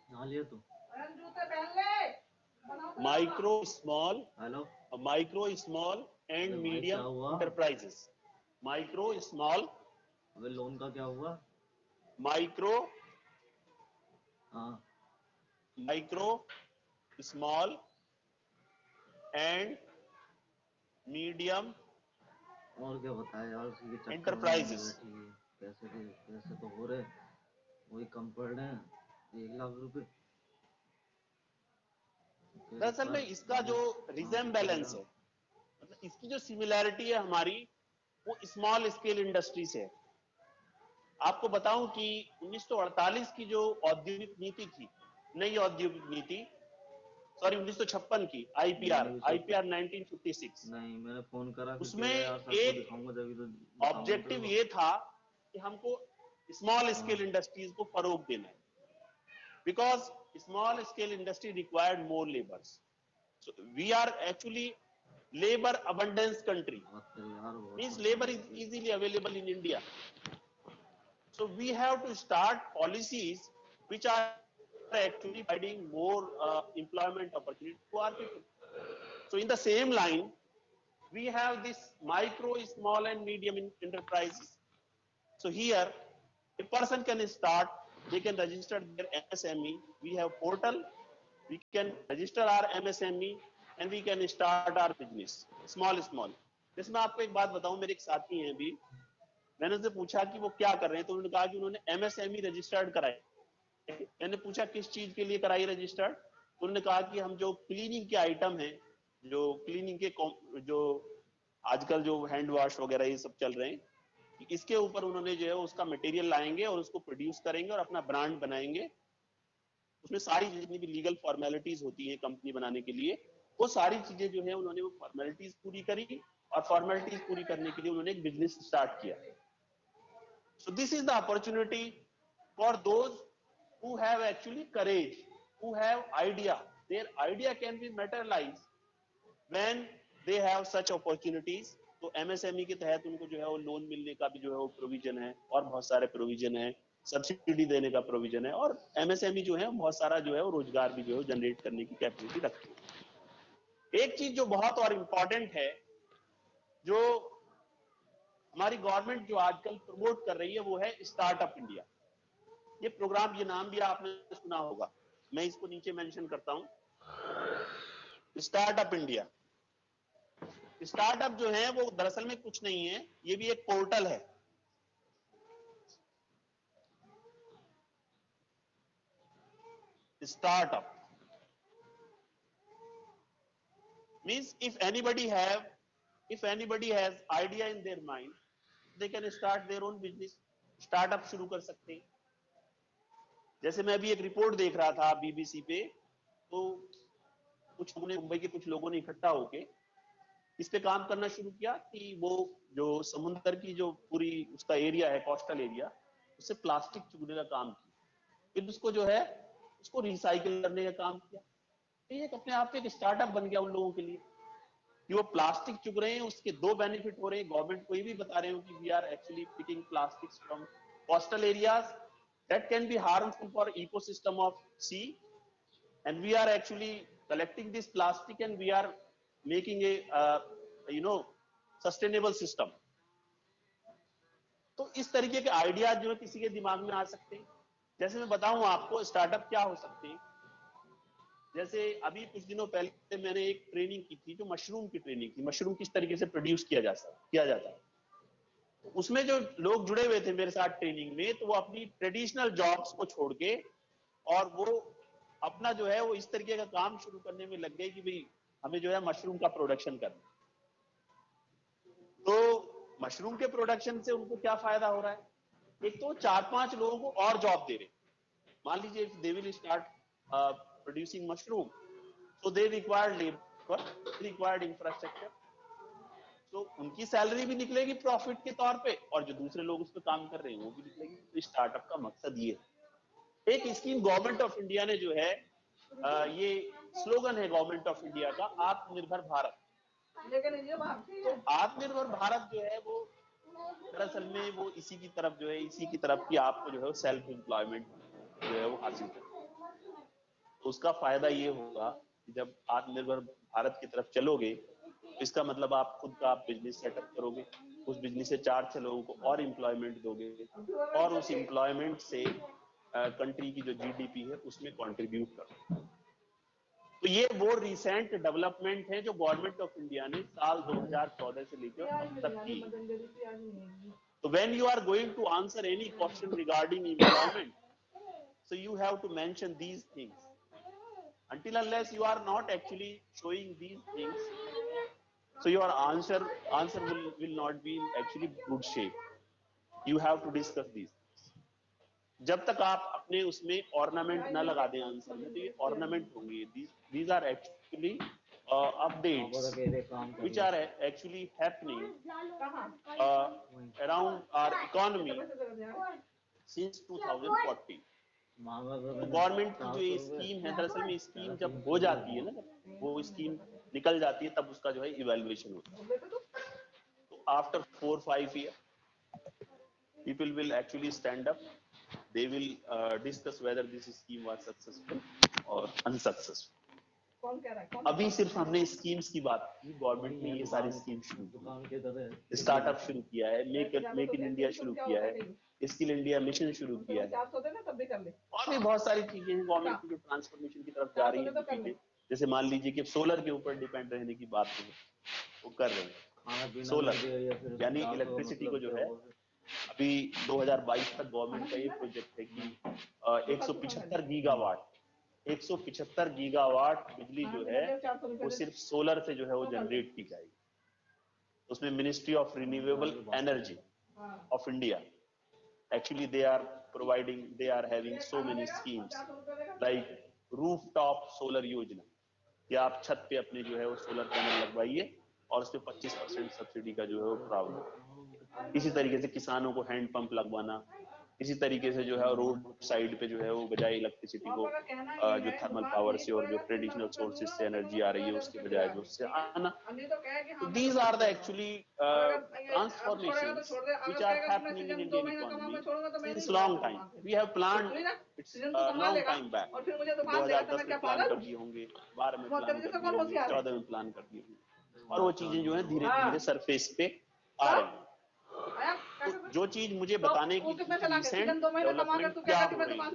नहा लिया तू?
अरे जूते पहन ले। बनाओ तो
माइक्रो स्मॉल
हेलो,
एंड
अरे भाई,
मीडियम
क्या हुआ?
इंटरप्राइजेस। माइक्रो स्मॉल,
अबे लोन का क्या हुआ?
माइक्रो
हाँ,
स्मॉल एंड मीडियम
और क्या बताया यार, उसी के चक्कर में
Enterprises।
बैठी है। पैसे तो हो रहे, वही कम पड़ रहे हैं, 1 लाख रुपए।
दरअसल में इसका जो रिजेम्बलेंस है, मतलब इसकी जो सिमिलैरिटी है हमारी, वो स्मॉल स्केल इंडस्ट्री से है। आपको बताऊं कि 1948 की जो औद्योगिक नीति थी, नई औद्योगिक नीति, सॉरी 1956 की आईपीआर 1956,
नहीं, मैंने फोन करा फिर
उसमें
कह रहा यार सर को
एक
दिखाऊंगा जब तो दिखाऊंगा
ऑब्जेक्टिव
तेरे
ये था कि हमको स्मॉल स्केल इंडस्ट्रीज को फरोग देना है, because small scale industry required more labours. So we are actually labor abundance country. Means labor is easily available in India. So we have to start policies which are actually providing more employment opportunity to our people. So in the same line, we have this micro, small and medium enterprises. So here, a person can start, they can register their MSME. We have portal, we can register our MSME and we can start our business, small. जिसमें आपको एक बात बताऊं, मेरे एक साथी हैं अभी, मैंने उनसे पूछा कि वो क्या कर रहे हैं, तो उन्होंने कहा कि उन्होंने MSME रजिस्टर्ड कराई। मैंने पूछा किस चीज के लिए कराई रजिस्टर्ड, तो उन्होंने कहा कि हम जो क्लीनिंग के आइटम हैं, जो क्लीनिंग के जो आजकल जो हैंड वॉश वगैरह ये सब चल रहे हैं, इसके ऊपर उन्होंने जो है उसका मटेरियल लाएंगे और उसको प्रोड्यूस करेंगे और अपना ब्रांड बनाएंगे। उसमें सारी जितनी भी लीगल फॉर्मेलिटीज होती हैं कंपनी बनाने के लिए, वो सारी चीजें जो है उन्होंने वो फॉर्मेलिटीज पूरी करी, और फॉर्मेलिटीज पूरी करने के लिए उन्होंने एक बिजनेस स्टार्ट किया। So this is the opportunity for those who have actually courage, who have idea, their idea can be materialised when they have such opportunities. तो MSME के तहत उनको जो है वो लोन मिलने का भी जो है वो प्रोविजन है, और बहुत सारे प्रोविजन है, सब्सिडी देने का प्रोविजन है, और MSME जो है बहुत सारा जो है वो रोजगार भी जो है जनरेट करने की कैपेसिटी रखती है। एक चीज जो बहुत और इंपॉर्टेंट है, जो हमारी गवर्नमेंट जो आजकल प्रमोट कर रही है, वो है स्टार्टअप इंडिया। ये प्रोग्राम, ये नाम भी आपने सुना होगा, मैं इसको नीचे मेंशन करता हूं, स्टार्टअप इंडिया। स्टार्टअप जो है वो दरअसल में कुछ नहीं है, ये भी एक पोर्टल है। Startup means if anybody has idea in their mind, they can start their own business, startup शुरू कर सकते हैं। जैसे मैं अभी एक रिपोर्ट देख रहा था BBC पे, तो कुछ लोगों ने, मुंबई के कुछ लोगों ने इकट्ठा होके इस पे काम करना शुरू किया कि वो जो समुद्र की जो पूरी उसका एरिया है, कोस्टल एरिया, उससे प्लास्टिक चुगने का काम किया, फिर उसको जो है उसको रिसाइकिल करने का काम किया। तो ये अपने आप में एक स्टार्टअप बन गया उन लोगों के लिए कि वो प्लास्टिक चुग रहे हैं, उसके 2 बेनिफिट हो रहे हैं। गवर्नमेंट को ये भी बता रहे हो कि we are actually picking plastics from coastal areas that can be harmful for ecosystem of sea,
and we are actually collecting this plastic and we are making a sustainable system. तो इस तरीके के आइडियाज जो है किसी के दिमाग में आ सकते हैं। जैसे मैं बताऊं आपको स्टार्टअप क्या हो सकते हैं। जैसे अभी कुछ दिनों पहले मैंने एक ट्रेनिंग की थी, जो मशरूम की ट्रेनिंग थी, मशरूम किस तरीके से प्रोड्यूस किया जाता है। उसमें जो लोग जुड़े हुए थे मेरे साथ ट्रेनिंग में, तो वो अपनी ट्रेडिशनल जॉब्स को छोड़ के और वो अपना जो है वो इस तरीके का काम शुरू करने में लग गए कि भाई हमें जो है मशरूम का प्रोडक्शन करना। तो मशरूम के प्रोडक्शन से उनको क्या फायदा हो रहा है, एक तो 4-5 लोगों को और जॉब दे रहे। मान लीजिए they will start producing mushroom, so they required labor, required infrastructure, तो उनकी सैलरी भी निकलेगी प्रॉफिट के तौर पे और जो दूसरे लोग उस पर काम कर रहे हैं वो भी निकलेगी। तो स्टार्टअप का मकसद ये है। एक स्कीम गवर्नमेंट ऑफ इंडिया ने जो है ये स्लोगन है गवर्नमेंट ऑफ इंडिया का, आत्मनिर्भर भारत। तो आत्मनिर्भर भारत जो है वो दरअसल में वो इसी की तरफ कि आपको जो है सेल्फ एम्प्लॉयमेंट जो है वो हासिल करना। तो उसका फायदा ये होगा कि जब आत्मनिर्भर भारत की तरफ चलोगे, इसका मतलब आप खुद का बिजनेस सेटअप करोगे, उस बिजनेस से 4-6 लोगों को और एम्प्लॉयमेंट दोगे और उस एम्प्लॉयमेंट से कंट्री की जो जीडीपी है उसमें कंट्रीब्यूट करोगे। तो ये वो रिसेंट डेवलपमेंट है जो गवर्नमेंट ऑफ इंडिया ने साल 2014 से लेकर अब तक की। तो when you are going to answer any question regarding employment, so you have to mention these things. Until unless you are not actually showing these things, so your answer will not be in actually good shape. You have to discuss these. जब तक आप अपने उसमें ornament ना लगा दें आंसर में, तो ये ornament होंगे। These are actually updates which are actually happening around our economy since 2014. तो गवर्नमेंट की जो ये स्कीम है, दरअसल में स्कीम जब हो जाती है ना, जब वो स्कीम निकल जाती है तब उसका जो है इवैल्यूएशन होता है। तो after 4-5 years people will actually stand up, they will discuss whether this scheme was successful or unsuccessful. अभी सिर्फ हमने स्कीम्स की बात की। गवर्नमेंट ने ये सारी स्कीम शुरू की, स्टार्टअप शुरू किया है, मेक इन इंडिया शुरू किया है, स्किल इंडिया मिशन शुरू किया है, और भी बहुत सारी चीजें हैं गवर्नमेंट की जो ट्रांसफॉर्मेशन की तरफ जा रही है। जैसे मान लीजिए कि सोलर के ऊपर डिपेंड रहने की बात है, वो कर रहे हैं। सोलर यानी इलेक्ट्रिसिटी को जो है अभी 2022 तक गवर्नमेंट का ये प्रोजेक्ट है कि 175 गीगावाट बिजली जो है वो सिर्फ सोलर से जो है वो जनरेट की जाएगी। उसमें ministry of renewable energy of India actually they are having so many schemes like rooftop solar योजना, कि आप छत पे अपने जो है वो सोलर पैनल लगवाइए और उस पे 25% सब्सिडी का जो है वो प्रावधान। इसी तरीके से किसानों को हैंड पंप लगवाना, इसी तरीके से जो है रोड साइड पे जो है वो बजाय इलेक्ट्रिसिटी को जो थर्मल पावर से और जो ट्रेडिशनल सोर्सेज से एनर्जी आ रही है उसके बजाय जो उससे आना। तो these are the actually transformations which are happening in Indian economy since long time. We have planned it's long time back. 2010 में प्लान कर दिए होंगे, 12 में प्लान कर दिए होंगे, 14 में प्लान कर दिए होंगे, और वो चीजें जो है धीरे धीरे सरफेस पे आ रही हैं। तो जो चीज मुझे बताने की रिसेंट डेवलपमेंट क्या हो रही है,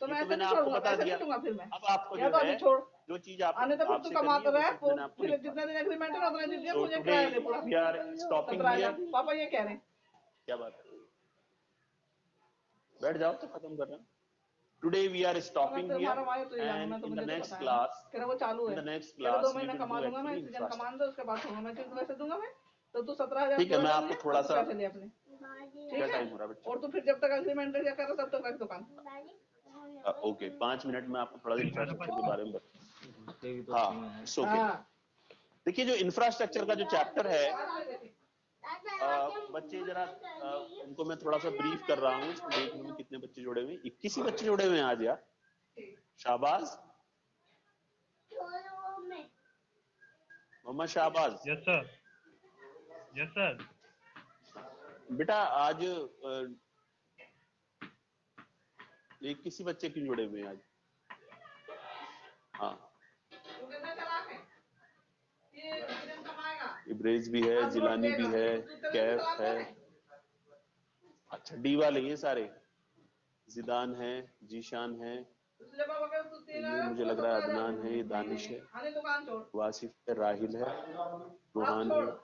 तो मैंने आपको बता दिया। अब आपको जो है जो चीज आपसे करनी है मैंने आपको लिखा। So today we are stopping here.
पापा ये कह रहे हैं
क्या बात है, बैठ जाओ तो खत्म कर रहे हैं। Today we are stopping here and in the next class,
वो चालू है, 2 महीना कमा
we
दूंगा मैं,
will do
सीजन कमा दूंगा, उसके बाद मैं तुझे पैसे दूंगा मैं, तो तू 17,000
ठीक है। मैं आपको थोड़ा सा
पैसे ले अपने,
क्या टाइम हो रहा है
और तू फिर जब तक एग्रीमेंट कर रहा तब तक रख दुकान।
ओके 5 मिनट में आपको थोड़ा सा इंफ्रास्ट्रक्चर के बारे में बता। हाँ ओके। देखिए जो इंफ्रास्ट्रक्चर का जो चैप्टर है, बच्चे जरा उनको मैं थोड़ा सा ब्रीफ कर रहा हूँ। देख लो कितने बच्चे जुड़े हुए हैं। 21 ही बच्चे जुड़े हुए हैं आज यार, शाबाश Mohammad Shahbaz.
Yes sir, yes sir.
बेटा आज 21 बच्चे क्यों जुड़े हुए हैं आज? हाँ,
वो कितना चालाक है, ये कितने कमाएगा,
इब्रेज भी है,
अब वोट
जिलानी भी
देगा,
है,
तो तेरे
कैफ
चालाक
है।
कौन है?
अच्छा, डी वाले ये सारे, जिदान है, जीशान है,
इसलिए बाबा का तू
ये
तेरा
मुझे लग रहा है अदनान है, ये दानिश है,
आने दुकान छोड़,
वासिफ है, राहिल है,
अब
रूहान
छोड़,
है,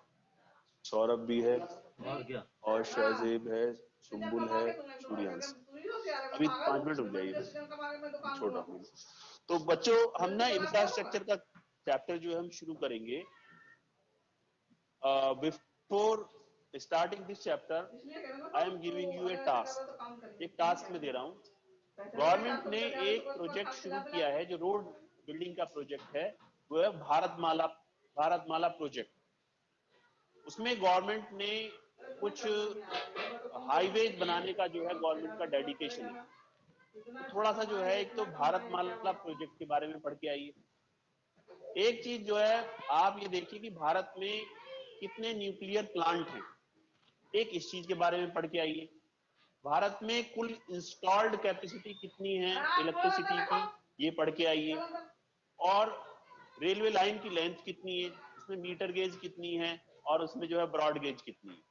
सौरभ भी है,
और क्या?
और शहजेब है,
कितने
सुम्बुल
कमा
है,
के तूने
सूर्यांश।
तू ही होशियार है, मैं
अभी
पागल
5
हूँ,
मिनट रुक
मैं
जाइए
तुझे
बस,
कितने कमा के मैं दुकान
छोड़
दूंगा,
रहा हूँ। तो बच्चों, हम
मेरे
ना
से बड़ा कौन होगा?
इंफ्रास्ट्रक्चर का चैप्टर जो है हम शुरू करेंगे। बिफोर स्टार्टिंग दिस चैप्टर,
इसलिए कह रहा हूँ ना,
आई एम
तू
गिविंग यू ए
अगर ऐसा कर रहा
टास्क।
है तो काम करिए,
एक टास्क में दे रहा हूँ।
पैसे
गवर्नमेंट
पैसे
ने
रुपए ज्यादा
एक
तो बस
प्रोजेक्ट
खर्च
शुरू
खिला
किया है, जो रोड बिल्डिंग का प्रोजेक्ट है, वो है भारतमाला प्रोजेक्ट। उसमें गवर्नमेंट ने कुछ हाईवेज बनाने का जो है गवर्नमेंट का डेडिकेशन है। तो थोड़ा सा जो है, एक तो भारतमाला प्रोजेक्ट के बारे में पढ़ के आइए। एक चीज जो है, आप ये देखिए कि भारत में कितने न्यूक्लियर प्लांट हैं, एक इस चीज के बारे में पढ़ के आइए। भारत में कुल इंस्टॉल्ड कैपेसिटी कितनी है इलेक्ट्रिसिटी की, ये पढ़ के आइए। और रेलवे लाइन की लेंथ कितनी है, उसमें मीटर गेज कितनी है, और उसमें जो है ब्रॉड गेज कितनी है।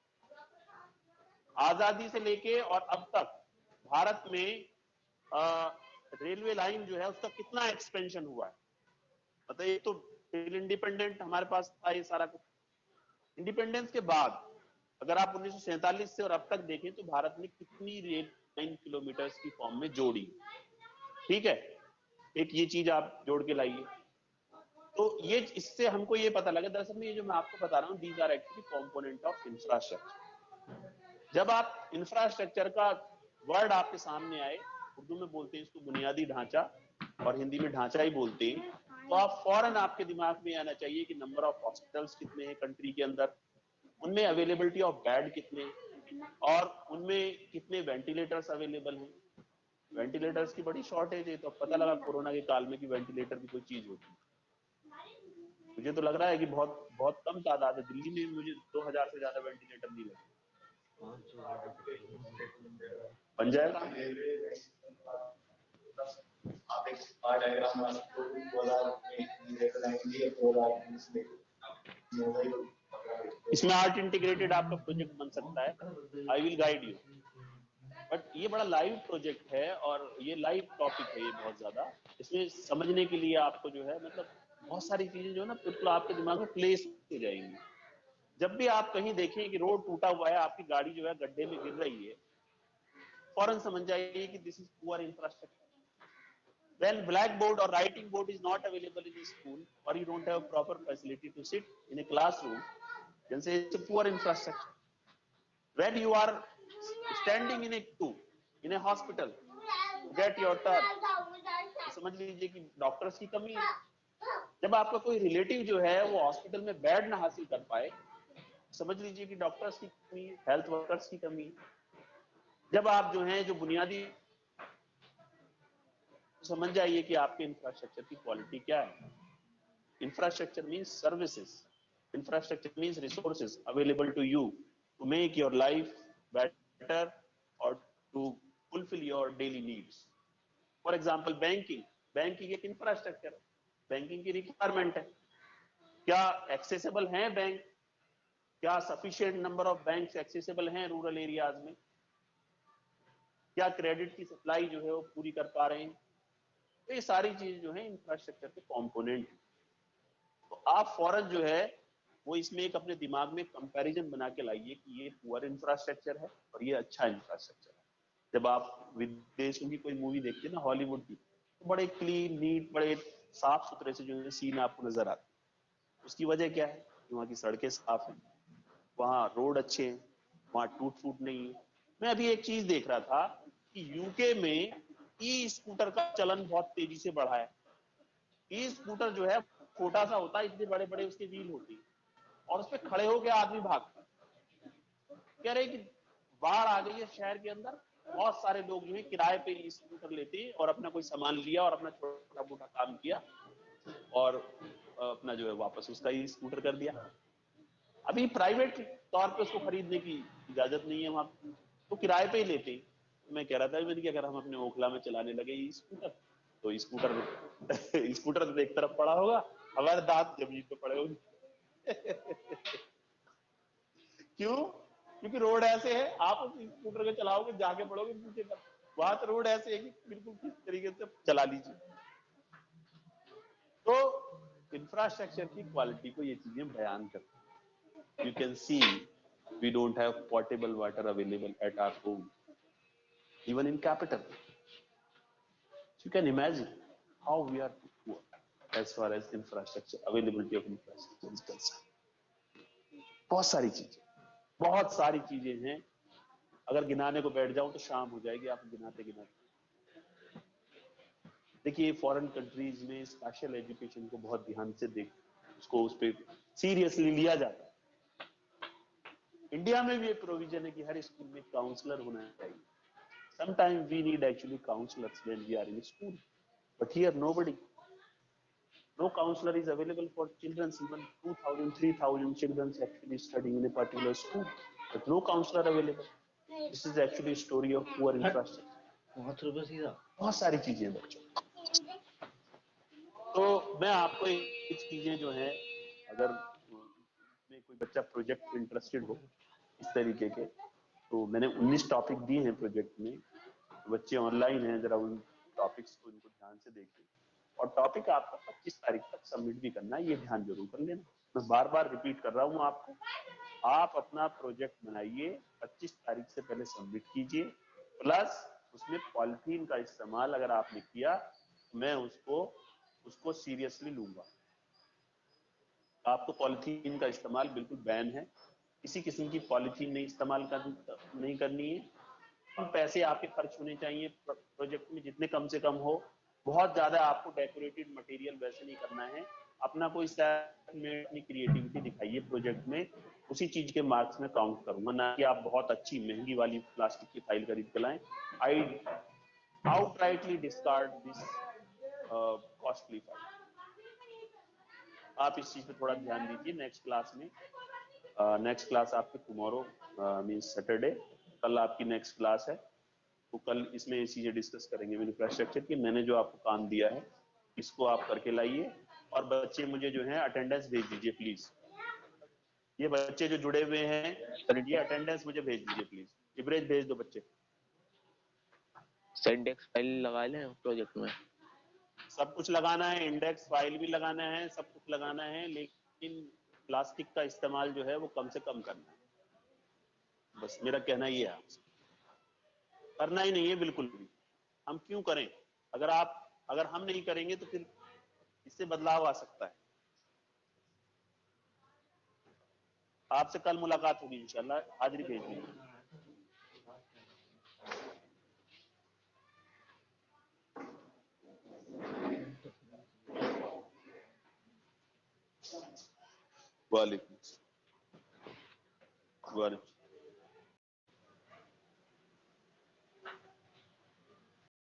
आजादी से लेके और अब तक भारत में रेलवे लाइन जो है उसका कितना एक्सपेंशन हुआ है, बताइए। तो इंडिपेंडेंट हमारे पास था ये सारा कुछ। इंडिपेंडेंस के बाद अगर आप 1947 से और अब तक देखें तो भारत ने कितनी रेल लाइन किलोमीटर्स की फॉर्म में जोड़ी, ठीक है। एक ये चीज आप जोड़ के लाइए। तो ये, इससे हमको ये पता लगा, दरअसल में ये जो मैं आपको बता रहा हूँ, these are actually component of infrastructure. जब आप इंफ्रास्ट्रक्चर का वर्ड आपके सामने आए, उर्दू में बोलते हैं इसको बुनियादी ढांचा, और हिंदी में ढांचा ही बोलते हैं, तो आप फौरन आपके दिमाग में आना चाहिए कि नंबर ऑफ हॉस्पिटल्स कितने हैं कंट्री के अंदर, उनमें अवेलेबिलिटी ऑफ बेड कितने, और उनमें कितने वेंटिलेटर्स अवेलेबल हैं। वेंटिलेटर्स की बड़ी शॉर्टेज है, तो पता लगा कोरोना के काल में कि वेंटिलेटर भी कोई चीज होती है। मुझे तो लग रहा है कि बहुत बहुत कम तादाद है। दिल्ली में मुझे 2000 से ज्यादा वेंटिलेटर नहीं लगे।
500
बन जाएगा।
आप एक बार डायग्राम बना सकते हो, 2000 में
इसमें आर्ट इंटीग्रेटेड आपका प्रोजेक्ट बन सकता है। I will guide you. But ये बड़ा लाइव प्रोजेक्ट है, और ये लाइव टॉपिक है, ये बहुत ज्यादा। इसमें समझने के लिए आपको जो है, मतलब बहुत सारी चीजें जो है ना, बिल्कुल आपके दिमाग में प्लेस हो जाएंगी। जब भी आप कहीं देखें कि रोड टूटा हुआ है, आपकी गाड़ी जो है गड्ढे में गिर रही है, फौरन समझ जाइए कि this is poor infrastructure. When blackboard or writing board is not available in a school, or you don't have proper facility to sit in a classroom, then say it's a poor infrastructure. When you are standing in a queue in a hospital to get your turn, तो समझ लीजिए कि डॉक्टर्स की कमी है। जब आपका कोई रिलेटिव जो है वो हॉस्पिटल में बेड ना हासिल कर पाए, समझ लीजिए कि डॉक्टर्स की कमी है, हेल्थ वर्कर्स की कमी है। जब आप जो है, जो बुनियादी, समझ जाइए कि आपके इंफ्रास्ट्रक्चर की क्वालिटी क्या है। Infrastructure means services, infrastructure means resources available to you to make your life better और to fulfil your daily needs. For example banking, banking एक इंफ्रास्ट्रक्चर है, बैंकिंग की रिक्वायरमेंट है। क्या एक्सेसिबल है बैंक, क्या sufficient number of banks accessible हैं रूरल एरियाज में, क्या क्रेडिट की सप्लाई जो है वो पूरी कर पा रहे हैं। तो ये सारी चीज जो है इंफ्रास्ट्रक्चर के कंपोनेंट। तो आप फौरन जो है वो इसमें एक अपने दिमाग में कंपैरिजन बना के लाइए कि ये पुअर इंफ्रास्ट्रक्चर है और ये अच्छा इंफ्रास्ट्रक्चर है। जब आप विदेशों की कोई मूवी देखते हैं ना, हॉलीवुड की, तो बड़े क्लीन नीट, बड़े साफ सुथरे से जो है सीन आपको नजर आते हैं। उसकी वजह क्या है? वहाँ की सड़कें साफ हैं, वहाँ रोड अच्छे हैं, वहाँ टूट फूट नहीं है। मैं अभी एक चीज देख रहा था कि यूके में ई स्कूटर का चलन बहुत तेजी से बढ़ा है। ई स्कूटर जो है छोटा सा होता है, इतने बड़े बड़े उसके व्हील होती है, और उस पर खड़े होकर आदमी भागता है। कह रहे कि बाढ़ आ गई है शहर के अंदर, बहुत सारे लोग जो है किराए पे ई स्कूटर लेते हैं और अपना कोई सामान लिया और अपना छोटा मोटा काम किया और अपना जो है वापस उसका ई स्कूटर कर दिया। अभी प्राइवेट तौर पे उसको खरीदने की इजाजत नहीं है, वहां तो किराए पे ही लेते हैं। मैं कह रहा था, मैंने क्या, अगर हम अपने ओखला में चलाने लगे ई स्कूटर तो स्कूटर स्कूटर तो एक तरफ पड़ा होगा, हमारे दांत जमीन पे पड़े होंगे। क्यों? क्योंकि रोड ऐसे है, आप उस स्कूटर को चलाओगे जाके पड़ोगे नीचे तक। वहां तो रोड ऐसे है कि बिल्कुल किस तरीके से चला लीजिए। तो इंफ्रास्ट्रक्चर की क्वालिटी को ये चीजें बयान करती हैं। You can see we don't have portable water available at our home, even in capital. You can imagine how we are poor as far as infrastructure, availability of infrastructure is concerned. बहुत सारी चीजें हैं, अगर गिनाने को बैठ जाऊं तो शाम हो जाएगी आप गिनाते गिनाते। देखिए फॉरेन कंट्रीज में स्पेशल एजुकेशन को बहुत ध्यान से देख उसको उस पर सीरियसली लिया जाता है। इंडिया में भी एक प्रोविजन है कि हर स्कूल में काउंसलर होना चाहिए। Sometimes we need actually counselors when we are in school, but here nobody. No counselor is available for children. Even 2,000, 3,000 children actually studying in a particular school, but no counselor available. This is actually a story of poor infrastructure. बहुत सारी चीजें हैं बच्चों। तो मैं आपको ये चीजें जो है, अगर में कोई बच्चा प्रोजेक्ट इंटरेस्टेड हो इस तरीके के, तो मैंने 19 टॉपिक दिए हैं प्रोजेक्ट में। बच्चे ऑनलाइन हैं, जरा उन टॉपिक्स को इनको ध्यान से देखिए। और टॉपिक आपका 25 तारीख तक सबमिट भी करना है, ये ध्यान जरूर कर लेना। मैं बार बार रिपीट कर रहा हूँ आपको, आप अपना प्रोजेक्ट बनाइए, 25 तारीख से पहले सबमिट कीजिए। प्लस उसमें पॉलिथीन का इस्तेमाल अगर आपने किया तो मैं उसको सीरियसली लूंगा। आपको पॉलिथीन का इस्तेमाल बिल्कुल बैन है, किसी किस्म की पॉलिथीन नहीं करनी है। पैसे आपके खर्च होने चाहिए प्रोजेक्ट में जितने कम से कम हो। बहुत ज्यादा आपको डेकोरेटेड मटेरियल वैसे नहीं करना है। अपना कोई अपनी क्रिएटिविटी दिखाइए प्रोजेक्ट में, उसी चीज के मार्क्स में काउंट करूंगा, ना कि आप बहुत अच्छी महंगी वाली प्लास्टिक की फाइल खरीद के लाएं। I outrightly discard this costly file. आप इस चीज पे थोड़ा ध्यान दीजिए नेक्स्ट क्लास में। नेक्स्ट क्लास आपकी टुमारो मींस सैटरडे, कल आपकी नेक्स्ट क्लास है, तो कल इसमें ये चीजें डिस्कस करेंगे इंफ्रास्ट्रक्चर की। मैंने जो आपको काम दिया है इसको आप करके लाइए, और बच्चे मुझे जो है अटेंडेंस भेज दीजिए प्लीज। ये बच्चे जो जुड़े हुए हैं ये अटेंडेंस मुझे भेज दीजिए प्लीज। इब्रेज भेज दो बच्चे।
इंडेक्स फाइल लगा लें प्रोजेक्ट में,
सब कुछ लगाना है, इंडेक्स फाइल भी लगाना है, सब कुछ लगाना है, लेकिन प्लास्टिक का इस्तेमाल जो है वो कम से कम करना है। बस मेरा कहना ये है, आपसे करना ही नहीं है बिल्कुल भी। हम क्यों करें? अगर हम नहीं करेंगे तो फिर इससे बदलाव आ सकता है। आपसे कल मुलाकात होगी इंशाल्लाह, हाजिरी भेज दीजिए। वालेकुम।